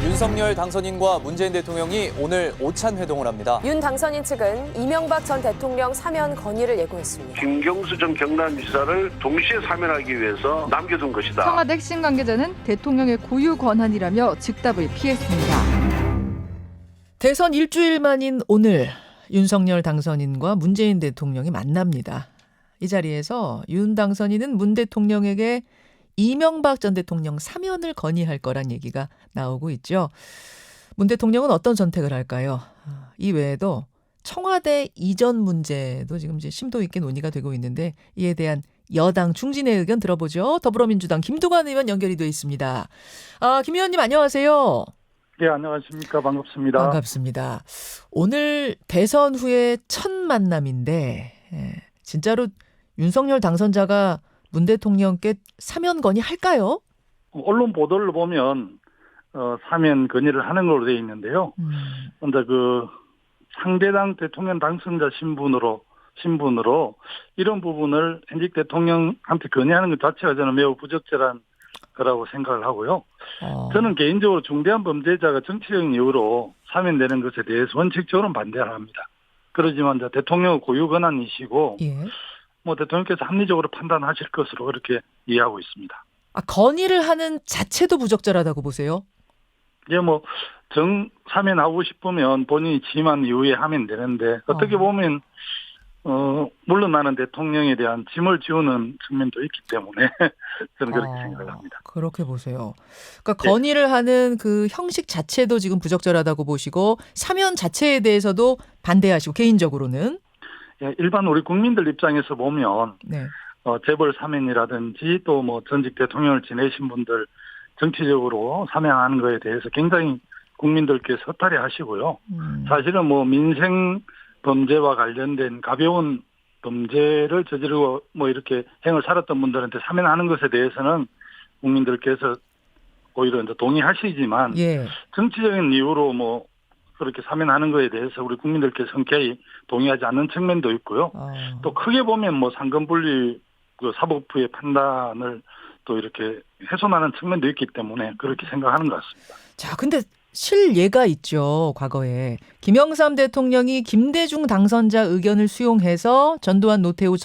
윤석열 당선인과 문재인 대통령이 오늘 오찬 회동을 합니다. 윤 당선인 측은 이명박 전 대통령 사면 건의를 예고했습니다. 김경수 전 경남지사를 동시에 사면하기 위해서 남겨둔 것이다. 청와대 핵심 관계자는 대통령의 고유 권한이라며 즉답을 피했습니다. 대선 일주일 만인 오늘 윤석열 당선인과 문재인 대통령이 만납니다. 이 자리에서 윤 당선인은 문 대통령에게 이명박 전 대통령 사면을 건의할 거란 얘기가 나오고 있죠. 문 대통령은 어떤 선택을 할까요? 이 외에도 청와대 이전 문제도 지금 이제 심도 있게 논의가 되고 있는데 이에 대한 여당 중진의 의견 들어보죠. 더불어민주당 김두관 의원 연결이 돼 있습니다. 김 의원님 안녕하세요. 네, 안녕하십니까. 반갑습니다. 반갑습니다. 오늘 대선 후에 첫 만남인데 진짜로 윤석열 당선자가 문 대통령께 사면 건의할까요? 언론 보도를 보면 사면 건의를 하는 걸로 되어 있는데요. 먼저 상대당 대통령 당선자 신분으로 이런 부분을 현직 대통령한테 건의하는 것 자체가 저는 매우 부적절한 거라고 생각을 하고요. 저는 개인적으로 중대한 범죄자가 정치적인 이유로 사면되는 것에 대해서 원칙적으로는 반대를 합니다. 그렇지만 대통령의 고유 권한이시고 예. 대통령께서 합리적으로 판단하실 것으로 그렇게 이해하고 있습니다. 건의를 하는 자체도 부적절하다고 보세요? 예, 사면하고 싶으면 본인이 취임한 이후에 하면 되는데, 어떻게 보면, 물러나는 대통령에 대한 짐을 지우는 측면도 있기 때문에, 저는 그렇게 생각을 합니다. 그렇게 보세요. 그러니까 건의를 하는 그 형식 자체도 지금 부적절하다고 보시고, 사면 자체에 대해서도 반대하시고, 개인적으로는? 예, 일반 우리 국민들 입장에서 보면, 네. 재벌 사면이라든지 또 전직 대통령을 지내신 분들 정치적으로 사면하는 거에 대해서 굉장히 국민들께서 허탈해 하시고요. 사실은 민생 범죄와 관련된 가벼운 범죄를 저지르고 이렇게 행을 살았던 분들한테 사면하는 것에 대해서는 국민들께서 오히려 이제 동의하시지만 예. 정치적인 이유로 그렇게 사면하는 거에 대해서 우리 국민들께서 흔쾌히 동의하지 않는 측면도 있고요. 또 크게 보면 상권분리 사법부의 판단을 또 이렇게 훼손하는 측면도 있기 때문에 그렇게 생각하는 것 같습니다. 자, 근데 실예가 있죠. 과거에 김영삼 대통령이 김대중 당선자 의견을 수용해서 전두환 노태우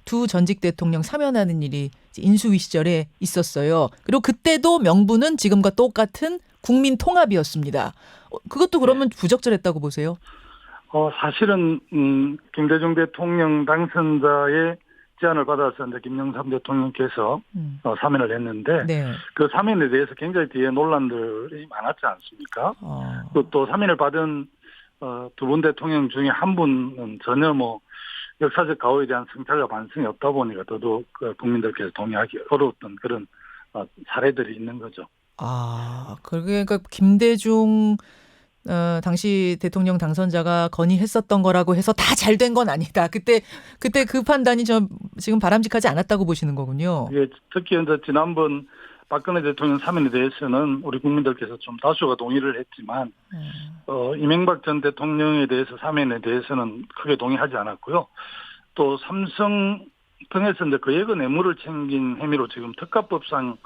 두 전직 대통령 사면하는 일이 인수위 시절에 있었어요. 그리고 그때도 명분은 지금과 똑같은 국민 통합이었습니다. 그것도 그러면 부적절했다고 보세요? 사실은 김대중 대통령 당선자의 제안을 받아서 이제 김영삼 대통령께서 사면을 했는데 네. 그 사면에 대해서 굉장히 뒤에 논란들이 많았지 않습니까? 또 사면을 받은 두 분 대통령 중에 한 분은 전혀 역사적 가오에 대한 성찰과 반성이 없다 보니까 더더욱 국민들께서 동의하기 어려웠던 그런 사례들이 있는 거죠. 그러니까 김대중 당시 대통령 당선자가 건의했었던 거라고 해서 다 잘 된 건 아니다. 그때 그 판단이 지금 바람직하지 않았다고 보시는 거군요. 예, 특히 이제 지난번 박근혜 대통령 사면에 대해서는 우리 국민들께서 좀 다수가 동의를 했지만 이명박 전 대통령에 대해서 사면에 대해서는 크게 동의하지 않았고요. 또 삼성 통해서 이제 예거 뇌물을 챙긴 혐의로 지금 특가법상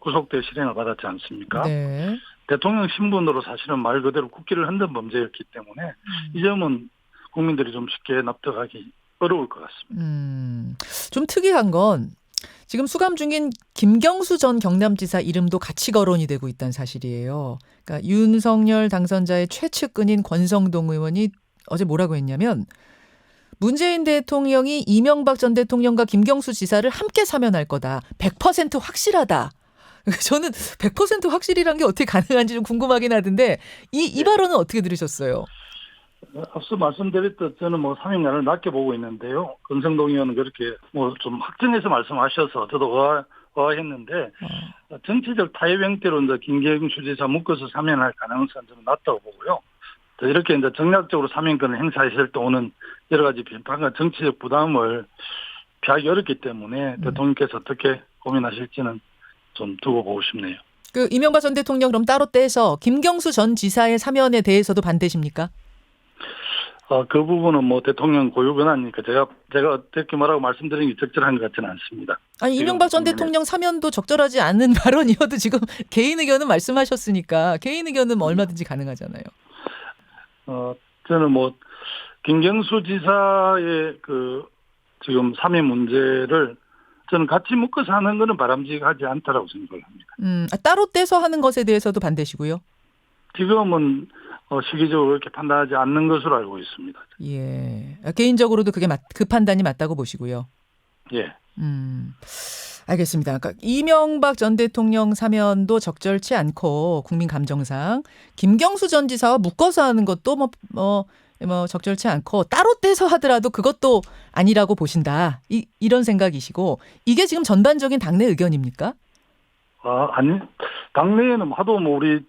구속돼 실행을 받았지 않습니까? 네. 대통령 신분으로 사실은 말 그대로 국기를 흔든 범죄였기 때문에 이 점은 국민들이 좀 쉽게 납득하기 어려울 것 같습니다. 좀 특이한 건 지금 수감 중인 김경수 전 경남지사 이름도 같이 거론이 되고 있다는 사실이에요. 그러니까 윤석열 당선자의 최측근인 권성동 의원이 어제 뭐라고 했냐면 문재인 대통령이 이명박 전 대통령과 김경수 지사를 함께 사면할 거다. 100% 확실하다. 저는 100% 확실이란 게 어떻게 가능한지 좀 궁금하긴 하던데 이 발언은 어떻게 들으셨어요? 앞서 말씀드렸듯 저는 사면을 낮게 보고 있는데요. 권성동 의원은 그렇게 좀 확정해서 말씀하셔서 저도 의아했는데 정치적 타협 형태로 이제 김경수 지사 묶어서 사면할 가능성은 좀 낮다고 보고요. 이렇게 이제 정략적으로 사면권을 행사했을 때 오는 여러 가지 비판과 정치적 부담을 피하기 어렵기 때문에 대통령께서 어떻게 고민하실지는 좀 두고 보고 싶네요. 이명박 전 대통령 그럼 따로 떼서 김경수 전 지사의 사면에 대해서도 반대십니까? 그 부분은 뭐 대통령 고유 권한이니까 제가 어떻게 뭐라고 말씀드리는 게 적절한 것 같지는 않습니다. 아니 이명박 전 대통령 사면도 적절하지 않은 발언이어도 지금 개인 의견은 말씀하셨으니까 개인 의견은 얼마든지 가능하잖아요. 저는 뭐 김경수 지사의 그 지금 사면 문제를 저는 같이 묶어서 하는 것은 바람직하지 않다라고 생각을 합니다. 따로 떼서 하는 것에 대해서도 반대시고요. 지금은 시기적으로 그렇게 판단하지 않는 것으로 알고 있습니다. 예. 개인적으로도 그게 그 판단이 맞다고 보시고요. 예. 알겠습니다. 그러니까 이명박 전 대통령 사면도 적절치 않고 국민 감정상 김경수 전 지사와 묶어서 하는 것도 뭐 적절치 않고 따로 떼서 하더라도 그것도 아니라고 보신다. 이런 생각이시고 이게 지금 전반적인 당내 의견입니까? 아니, 당내에는 하도 뭐 우리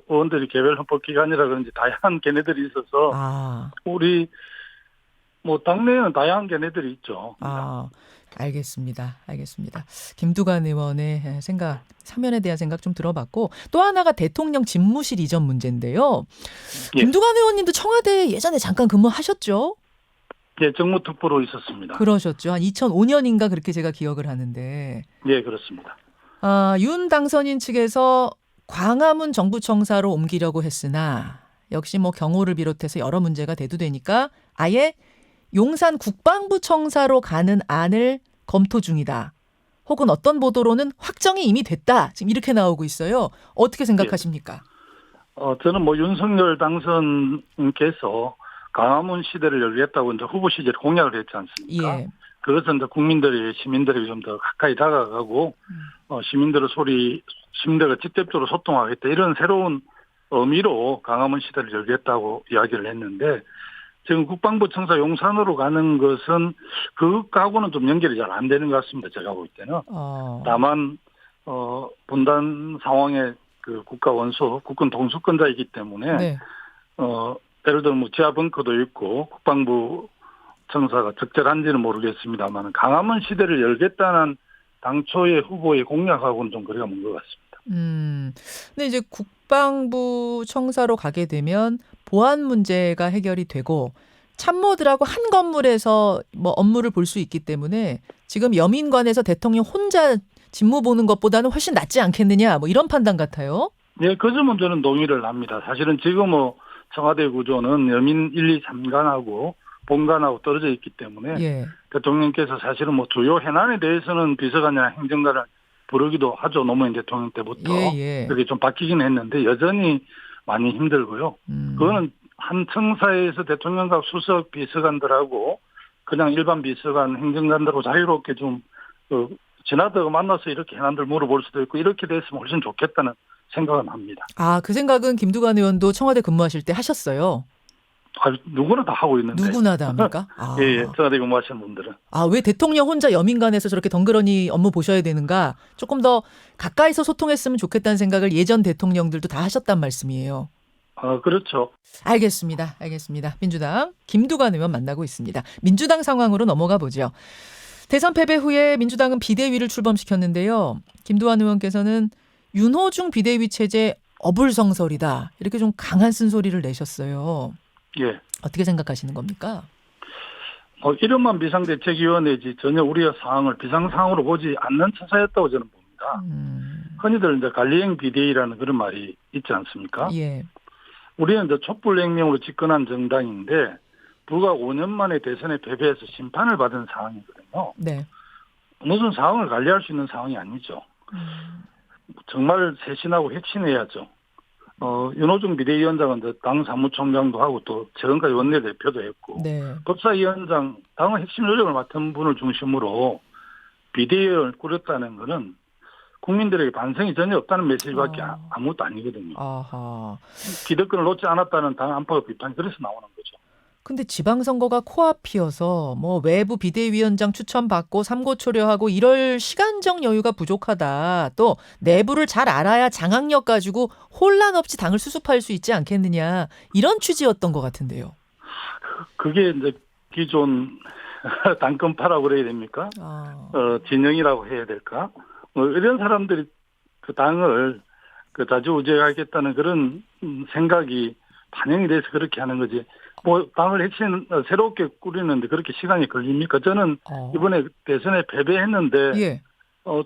의원들이 개별 헌법 기관이라 그런지 다양한 견해들이 있어서 우리 뭐 당내에는 다양한 견해들이 있죠. 알겠습니다. 김두관 의원의 생각, 사면에 대한 생각 좀 들어봤고 또 하나가 대통령 집무실 이전 문제인데요. 예. 김두관 의원님도 청와대에 예전에 잠깐 근무하셨죠? 예, 정무특보로 있었습니다. 그러셨죠. 한 2005년인가 그렇게 제가 기억을 하는데. 예, 그렇습니다. 윤 당선인 측에서 광화문 정부청사로 옮기려고 했으나 역시 뭐 경호를 비롯해서 여러 문제가 대두되니까 아예 용산 국방부청사로 가는 안을 검토 중이다. 혹은 어떤 보도로는 확정이 이미 됐다. 지금 이렇게 나오고 있어요. 어떻게 생각하십니까? 저는 뭐 윤석열 당선인께서 광화문 시대를 열겠다고 이제 후보 시절에 공약을 했지 않습니까? 예. 그것은 이제 시민들에게 좀 더 가까이 다가가고 시민들과 직접적으로 소통하겠다 이런 새로운 의미로 광화문 시대를 열겠다고 이야기를 했는데 지금 국방부 청사 용산으로 가는 것은 그것하고는 좀 연결이 잘 안 되는 것 같습니다. 제가 볼 때는. 다만 분단 상황에 그 국가 원수, 국군 동수권자이기 때문에 네. 예를 들어 뭐 지하 벙커도 있고 국방부 청사가 적절한지는 모르겠습니다만 강화문 시대를 열겠다는 당초의 후보의 공약하고는 좀 거리가 먼 것 같습니다. 근데 이제 국방부 청사로 가게 되면 보안 문제가 해결이 되고 참모들하고 한 건물에서 뭐 업무를 볼 수 있기 때문에 지금 여민관에서 대통령 혼자 직무 보는 것보다는 훨씬 낫지 않겠느냐 뭐 이런 판단 같아요. 네, 그 점은 저는 동의를 합니다. 사실은 지금 뭐 청와대 구조는 여민 1, 2, 3관하고 본관하고 떨어져 있기 때문에 예. 대통령께서 사실은 뭐 주요 현안에 대해서는 비서관이나 행정관을 부르기도 하죠. 노무현 대통령 때부터. 예. 그게 좀 바뀌긴 했는데 여전히 많이 힘들고요. 그거는 한 청사에서 대통령과 수석 비서관들하고 그냥 일반 비서관 행정관들하고 자유롭게 좀 지나다가 만나서 이렇게 현안들 물어볼 수도 있고 이렇게 됐으면 훨씬 좋겠다는 생각은 합니다. 그 생각은 김두관 의원도 청와대 근무하실 때 하셨어요? 누구나 다 하고 있는데. 누구나 다 합니까? 예. 청와대 근무하시는 분들은. 왜 대통령 혼자 여민관에서 저렇게 덩그러니 업무 보셔야 되는가? 조금 더 가까이서 소통했으면 좋겠다는 생각을 예전 대통령들도 다 하셨단 말씀이에요. 그렇죠. 알겠습니다. 민주당 김두관 의원 만나고 있습니다. 민주당 상황으로 넘어가 보죠. 대선 패배 후에 민주당은 비대위를 출범시켰는데요. 김두관 의원께서는 윤호중 비대위 체제 어불성설이다. 이렇게 좀 강한 쓴소리를 내셨어요. 예. 어떻게 생각하시는 겁니까? 이름만 비상대책위원회지 전혀 우리의 상황을 비상상황으로 보지 않는 처사였다고 저는 봅니다. 흔히들 이제 관리형 비대위라는 그런 말이 있지 않습니까? 예. 우리는 이제 촛불혁명으로 집권한 정당인데 불과 5년 만에 대선에 패배해서 심판을 받은 상황이거든요. 네. 무슨 상황을 관리할 수 있는 상황이 아니죠. 정말 쇄신하고 혁신해야죠. 윤호중 비대위원장은 당 사무총장도 하고 또 최근까지 원내대표도 했고 네. 법사위원장 당의 핵심 요직을 맡은 분을 중심으로 비대위를 꾸렸다는 것은 국민들에게 반성이 전혀 없다는 메시지밖에 아무것도 아니거든요. 기득권을 놓지 않았다는 당 안팎의 비판이 그래서 나오는 거죠. 근데 지방선거가 코앞이어서 뭐 외부 비대위원장 추천받고 삼고초려하고 이럴 시간적 여유가 부족하다. 또 내부를 잘 알아야 장악력 가지고 혼란 없이 당을 수습할 수 있지 않겠느냐. 이런 취지였던 것 같은데요. 그게 이제 기존 당권파라고 그래야 됩니까? 진영이라고 해야 될까? 이런 사람들이 그 당을 좌지우지하겠다는 그런 생각이 반영이 돼서 그렇게 하는 거지. 뭐 당을 핵심 새롭게 꾸리는데 그렇게 시간이 걸립니까? 저는 이번에 대선에 패배했는데 예.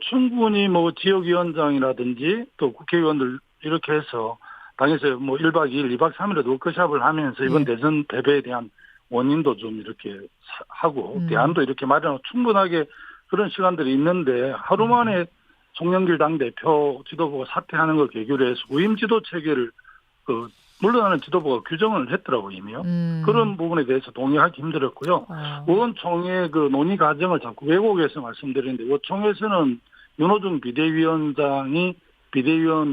충분히 뭐 지역위원장이라든지 또 국회의원들 이렇게 해서 당에서 뭐 1박 2일, 2박 3일에 워크숍을 하면서 이번 예. 대선 패배에 대한 원인도 좀 이렇게 하고 대안도 이렇게 마련하고 충분하게 그런 시간들이 있는데 하루 만에 송영길 당대표 지도부가 사퇴하는 걸 계기로 해서 후임 지도 체계를 물러나는 지도부가 규정을 했더라고요, 이미요. 그런 부분에 대해서 동의하기 힘들었고요. 의원총회 그 논의 과정을 자꾸 왜곡해서 말씀드리는데 의원총회에서는 윤호중 비대위원장이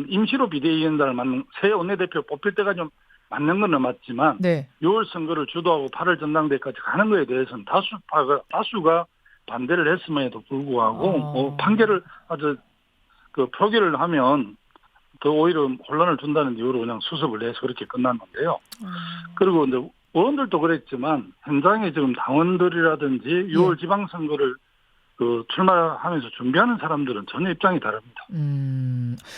임시로 비대위원장을 맡는 새 원내대표 뽑힐 때가 좀 맞는 건 맞지만 네. 6월 선거를 주도하고 8월 전당대회까지 가는 거에 대해서는 다수가 반대를 했음에도 불구하고 판결을 아주 표결을 하면 더 오히려 혼란을 준다는 이유로 그냥 수습을 해서 그렇게 끝났는데요. 그리고 이제 의원들도 그랬지만 현장에 지금 당원들이라든지 6월 지방선거를 출마하면서 준비하는 사람들은 전혀 입장이 다릅니다.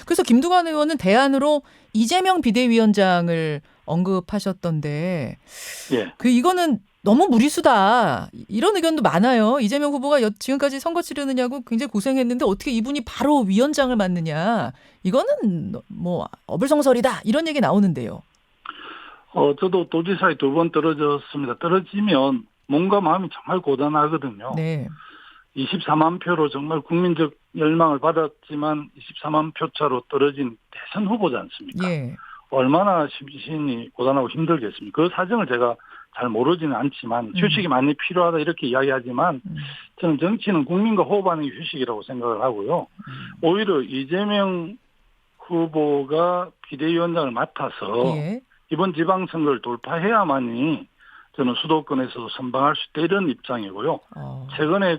그래서 김두관 의원은 대안으로 이재명 비대위원장을 언급하셨던데, 예. 이거는 너무 무리수다. 이런 의견도 많아요. 이재명 후보가 지금까지 선거 치르느냐고 굉장히 고생했는데 어떻게 이분이 바로 위원장을 맡느냐. 이거는 뭐 어불성설이다. 이런 얘기 나오는데요. 저도 도지사에 2번 떨어졌습니다. 떨어지면 몸과 마음이 정말 고단하거든요. 네. 24만 표로 정말 국민적 열망을 받았지만 24만 표 차로 떨어진 대선 후보지 않습니까? 예. 얼마나 심신이 고단하고 힘들겠습니까? 그 사정을 제가 잘 모르지는 않지만 휴식이 많이 필요하다 이렇게 이야기하지만 저는 정치는 국민과 호흡하는 게 휴식이라고 생각을 하고요. 오히려 이재명 후보가 비대위원장을 맡아서 예. 이번 지방선거를 돌파해야만이 저는 수도권에서 선방할 수 있다 이런 입장이고요. 최근에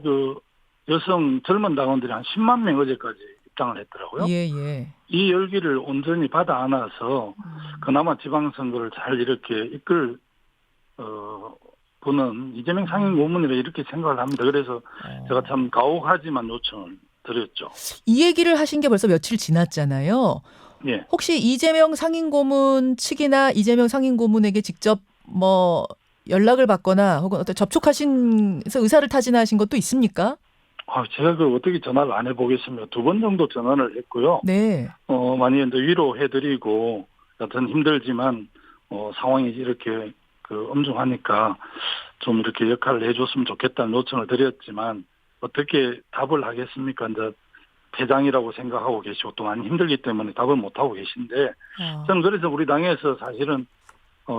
여성 젊은 당원들이 한 10만 명 어제까지 입장을 했더라고요. 예. 이 열기를 온전히 받아 안아서 그나마 지방선거를 잘 이렇게 이끌 분은 이재명 상임 고문이라 이렇게 생각을 합니다. 그래서 제가 참 가혹하지만 요청을 드렸죠. 이 얘기를 하신 게 벌써 며칠 지났잖아요. 예. 혹시 이재명 상임고문 측이나 이재명 상임고문에게 직접 뭐 연락을 받거나 혹은 어떤 접촉하신서 의사를 타진하신 것도 있습니까? 제가 어떻게 전화를 안 해보겠습니다. 2번 정도 전화를 했고요. 네. 많이 이제 위로해드리고 여튼 힘들지만 상황이 이렇게 엄중하니까 좀 이렇게 역할을 해줬으면 좋겠다는 요청을 드렸지만 어떻게 답을 하겠습니까? 이제 대장이라고 생각하고 계시고 또 많이 힘들기 때문에 답을 못 하고 계신데 저는 그래서 우리 당에서 사실은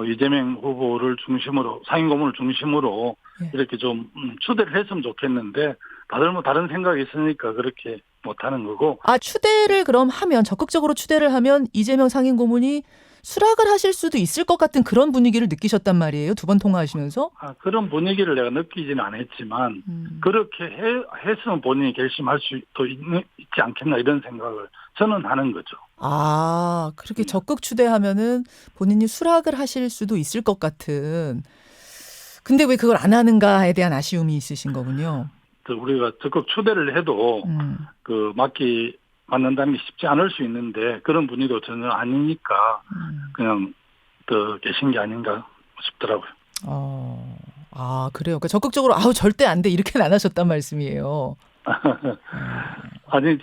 이재명 후보를 중심으로 상임고문을 중심으로 이렇게 좀 추대를 했으면 좋겠는데 다들 뭐 다른 생각이 있으니까 그렇게 못하는 거고. 추대를 그럼 하면 적극적으로 추대를 하면 이재명 상임고문이 수락을 하실 수도 있을 것 같은 그런 분위기를 느끼셨단 말이에요. 2번 통화하시면서. 그런 분위기를 내가 느끼지는 않았지만 그렇게 했으면 본인이 결심할 수도 있지 않겠나 이런 생각을 저는 하는 거죠. 그렇게 적극 추대하면은 본인이 수락을 하실 수도 있을 것 같은. 근데 왜 그걸 안 하는가에 대한 아쉬움이 있으신 거군요. 우리가 적극 추대를 해도 맞는다는 게 쉽지 않을 수 있는데 그런 분위기도 전혀 아니니까 그냥 더 계신 게 아닌가 싶더라고요. 그래요. 그러니까 적극적으로 절대 안 돼 이렇게는 안 하셨단 말씀이에요. 아니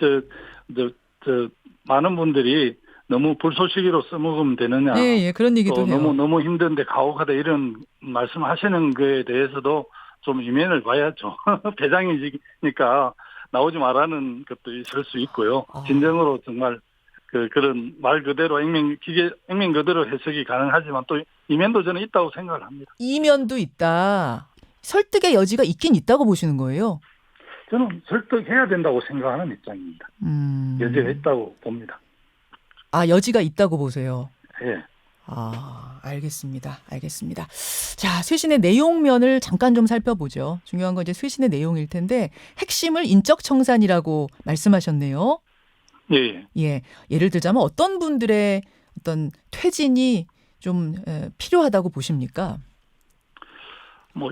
많은 분들이 너무 불쏘시개로 써먹으면 되느냐. 예, 그런 얘기도 해요. 너무 힘든데 가혹하다 이런 말씀하시는 거에 대해서도 좀 이면을 봐야죠. 배당이니까 나오지 말라는 것도 있을 수 있고요. 진정으로 정말 그런 말 그대로 액면 그대로 해석이 가능하지만 또 이면도 저는 있다고 생각을 합니다. 이면도 있다. 설득의 여지가 있긴 있다고 보시는 거예요? 저는 설득해야 된다고 생각하는 입장입니다. 여지가 있다고 봅니다. 여지가 있다고 보세요. 예. 알겠습니다. 자, 쇄신의 내용면을 잠깐 좀 살펴보죠. 중요한 건 이제 쇄신의 내용일 텐데 핵심을 인적 청산이라고 말씀하셨네요. 예. 예를 들자면 어떤 분들의 어떤 퇴진이 좀 필요하다고 보십니까?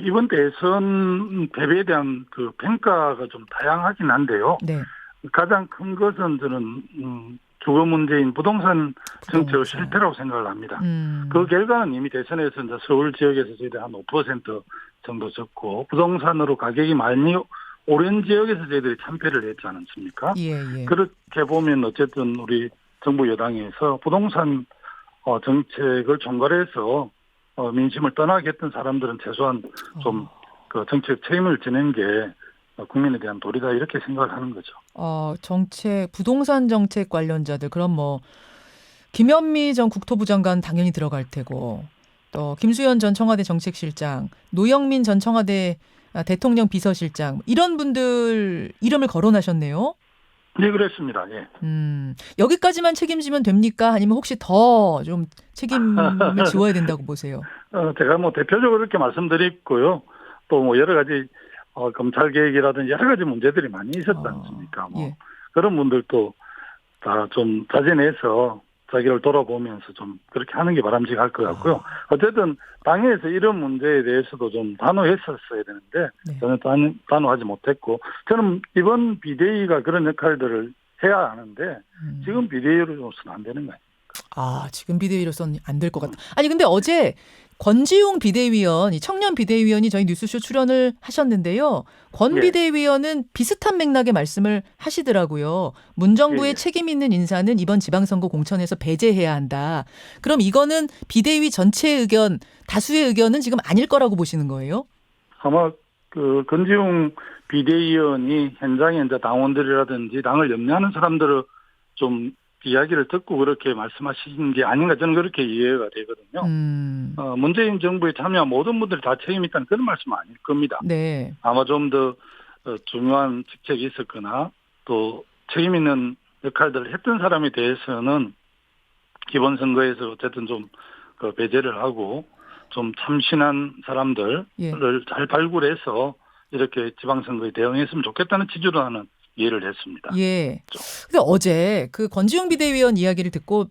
이번 대선 패배에 대한 평가가 좀 다양하긴 한데요. 네. 가장 큰 것은 저는 주거 문제인 부동산 정책의 부동산. 실패라고 생각을 합니다. 음. 그 결과는 이미 대선에서 이제 서울 지역에서 저희들이 한 5% 정도 졌고 부동산으로 가격이 많이 오른 지역에서 저희들이 참패를 했지 않습니까? 예. 그렇게 보면 어쨌든 우리 정부 여당에서 부동산 정책을 총괄해서 민심을 떠나게 했던 사람들은 최소한 좀 그 정책 책임을 지는 게 국민에 대한 도리다 이렇게 생각을 하는 거죠. 부동산 정책 관련자들 그럼 뭐 김현미 전 국토부 장관 당연히 들어갈 테고 또 김수현 전 청와대 정책실장, 노영민 전 청와대 대통령 비서실장 이런 분들 이름을 거론하셨네요. 네, 그렇습니다. 예. 여기까지만 책임지면 됩니까? 아니면 혹시 더 좀 책임을 지워야 된다고 보세요? 제가 뭐 대표적으로 이렇게 말씀드렸고요. 또 뭐 여러 가지 검찰 개혁이라든지 여러 가지 문제들이 많이 있었지 않습니까? 뭐 예. 그런 분들도 다 좀 자진해서 자기를 돌아보면서 좀 그렇게 하는 게 바람직할 것 같고요. 어쨌든 당에서 이런 문제에 대해서도 좀 단호했었어야 되는데 네. 저는 단호하지 못했고 저는 이번 비대위가 그런 역할들을 해야 하는데 지금 비대위로서는 안 되는 거예요. 지금 비대위로서는 안 될 것 같다. 아니 근데 어제 권지웅 비대위원, 이 청년 비대위원이 저희 뉴스쇼 출연을 하셨는데요. 권 예. 비대위원은 비슷한 맥락의 말씀을 하시더라고요. 문정부의 예. 책임 있는 인사는 이번 지방선거 공천에서 배제해야 한다. 그럼 이거는 비대위 전체의 의견, 다수의 의견은 지금 아닐 거라고 보시는 거예요? 아마 그 권지웅 비대위원이 현장에 이제 당원들이라든지 당을 염려하는 사람들을 좀 이야기를 듣고 그렇게 말씀하신 게 아닌가 저는 그렇게 이해가 되거든요. 문재인 정부에 참여한 모든 분들이 다 책임 있다는 그런 말씀은 아닐 겁니다. 네. 아마 좀 더 중요한 직책이 있었거나 또 책임 있는 역할들을 했던 사람에 대해서는 기본 선거에서 어쨌든 좀 그 배제를 하고 좀 참신한 사람들을 예. 잘 발굴해서 이렇게 지방선거에 대응했으면 좋겠다는 취지로 하는 이해를 했습니다. 예. 근데 어제 그 권지웅 비대위원 이야기를 듣고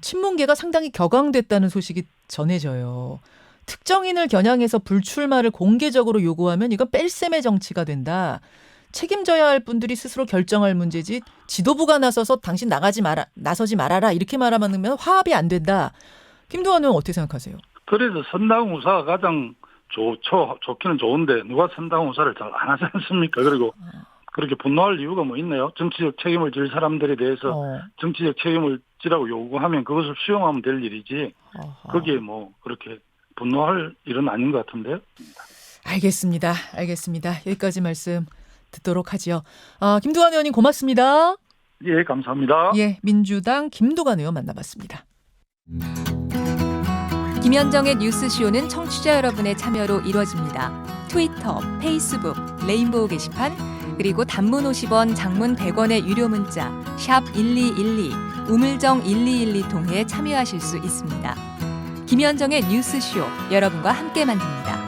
친문계가 상당히 격앙됐다는 소식이 전해져요. 특정인을 겨냥해서 불출마를 공개적으로 요구하면 이건 뺄셈의 정치가 된다. 책임져야 할 분들이 스스로 결정할 문제지 지도부가 나서서 당신 나서지 말아라 이렇게 말하면 화합이 안 된다. 김두관 의원 어떻게 생각하세요? 그래서 선당 우사가 가장 좋기는 좋은데 누가 선당 우사를 잘 안 하지 않습니까? 그리고 그렇게 분노할 이유가 뭐 있나요? 정치적 책임을 질 사람들에 대해서 정치적 책임을 지라고 요구하면 그것을 수용하면 될 일이지 거기에 뭐 그렇게 분노할 일은 아닌 것 같은데요. 알겠습니다. 여기까지 말씀 듣도록 하지요. 김두관 의원님 고맙습니다. 예, 감사합니다. 예, 민주당 김두관 의원 만나봤습니다. 김현정의 뉴스쇼는 청취자 여러분의 참여로 이루어집니다. 트위터, 페이스북, 레인보우 게시판, 그리고 단문 50원, 장문 100원의 유료 문자 샵 1212, 우물정 1212 통해 참여하실 수 있습니다. 김현정의 뉴스쇼, 여러분과 함께 만듭니다.